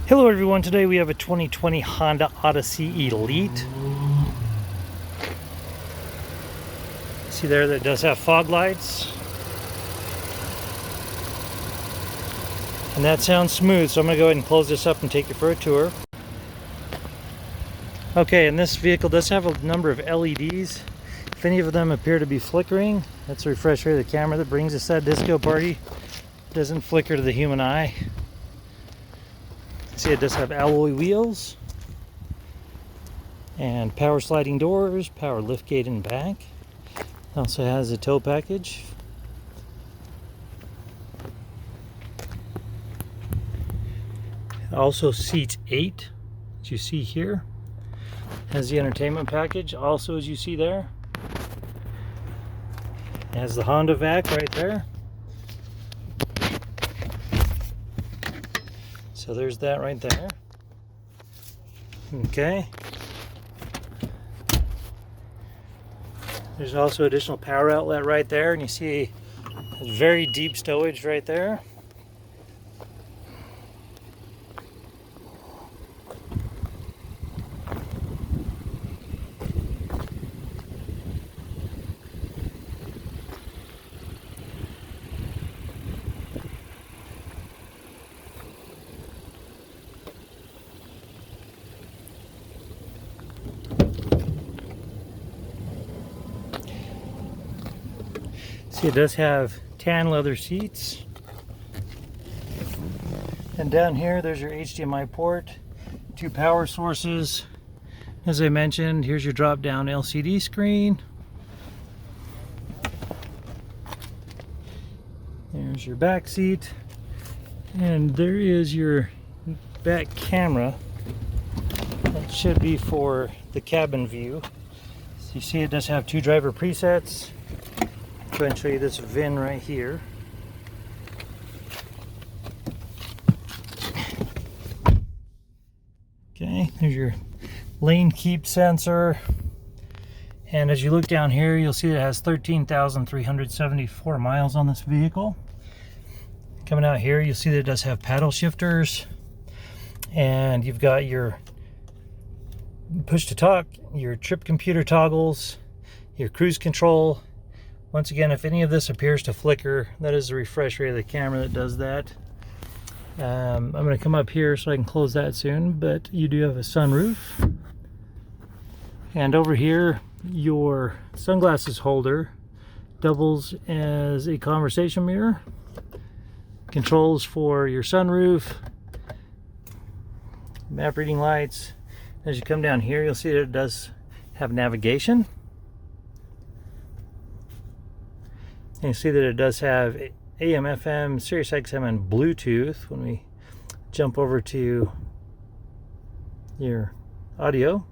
Hello everyone, today we have a 2020 Honda Odyssey Elite. See there, that does have fog lights. And that sounds smooth, so I'm going to go ahead and close this up and take you for a tour. Okay, and this vehicle does have a number of LEDs. If any of them appear to be flickering, that's a refresh rate of the camera that brings us that disco party. It doesn't flicker to the human eye. See, it does have alloy wheels and power sliding doors, power liftgate in back. It also has a tow package. It also seats 8, as you see here. Has the entertainment package, also as you see there. It has the Honda vac right there. So there's that right there. Okay. There's also additional power outlet right there, and you see a very deep stowage right there. See, it does have tan leather seats. And down here, there's your HDMI port, 2 power sources. As I mentioned, here's your drop-down LCD screen. There's your back seat. And there is your back camera. That should be for the cabin view. So you see it does have 2 driver presets. Go ahead and show you this VIN right here. Okay, there's your lane keep sensor. And as you look down here, you'll see it has 13,374 miles on this vehicle. Coming out here, you'll see that it does have paddle shifters. And you've got your push to talk, your trip computer toggles, your cruise control. Once again, if any of this appears to flicker, that is the refresh rate of the camera that does that. I'm going to come up here so I can close that soon, but you do have a sunroof. And over here, your sunglasses holder doubles as a conversation mirror. Controls for your sunroof, map reading lights. As you come down here, you'll see that it does have navigation. And you see that it does have AM, FM, Sirius XM, and Bluetooth. When we jump over to your audio,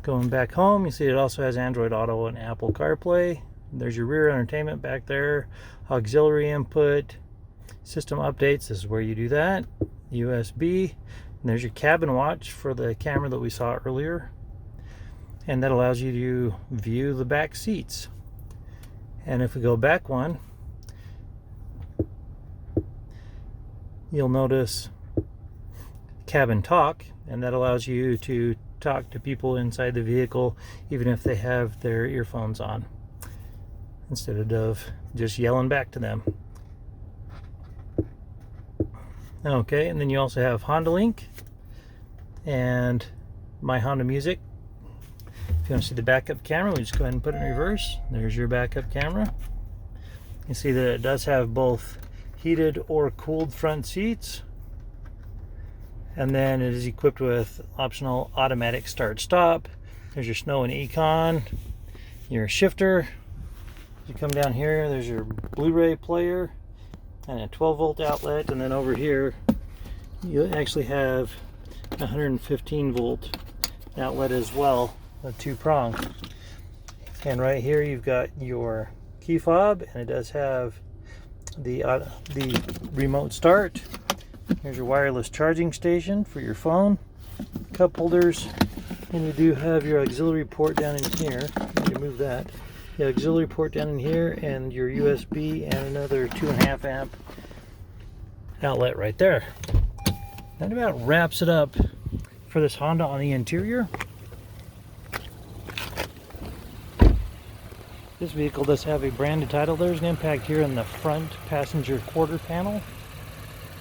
going back home, you see it also has Android Auto and Apple CarPlay. There's your rear entertainment back there, auxiliary input, system updates, this is where you do that, USB, and there's your Cabinwatch for the camera that we saw earlier. And that allows you to view the back seats. And if we go back one, you'll notice cabin talk, and that allows you to talk to people inside the vehicle even if they have their earphones on, instead of just yelling back to them. Okay, and then you also have Honda Link and My Honda Music. If you want to see the backup camera, we just go ahead and put it in reverse. There's your backup camera. You see that it does have both heated or cooled front seats. And then it is equipped with optional automatic start-stop. There's your snow and econ, your shifter. As you come down here, there's your Blu-ray player and a 12-volt outlet. And then over here, you actually have a 115-volt outlet as well. A 2-prong. And right here you've got your key fob, and it does have the remote start. Here's your wireless charging station for your phone, cup holders, and you do have your auxiliary port down in here. Let me move that. The auxiliary port down in here, and your USB, and another 2.5 amp outlet right there. That about wraps it up for this Honda on the interior. This vehicle does have a brand new title. There's an impact here in the front passenger quarter panel.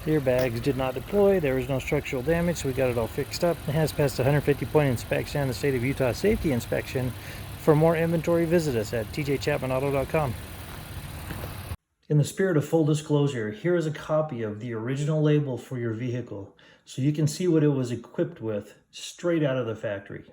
The airbags did not deploy. There was no structural damage, so we got it all fixed up. It has passed a 150-point inspection and the state of Utah safety inspection. For more inventory, visit us at tjchapmanauto.com. In the spirit of full disclosure, here is a copy of the original label for your vehicle, so you can see what it was equipped with straight out of the factory.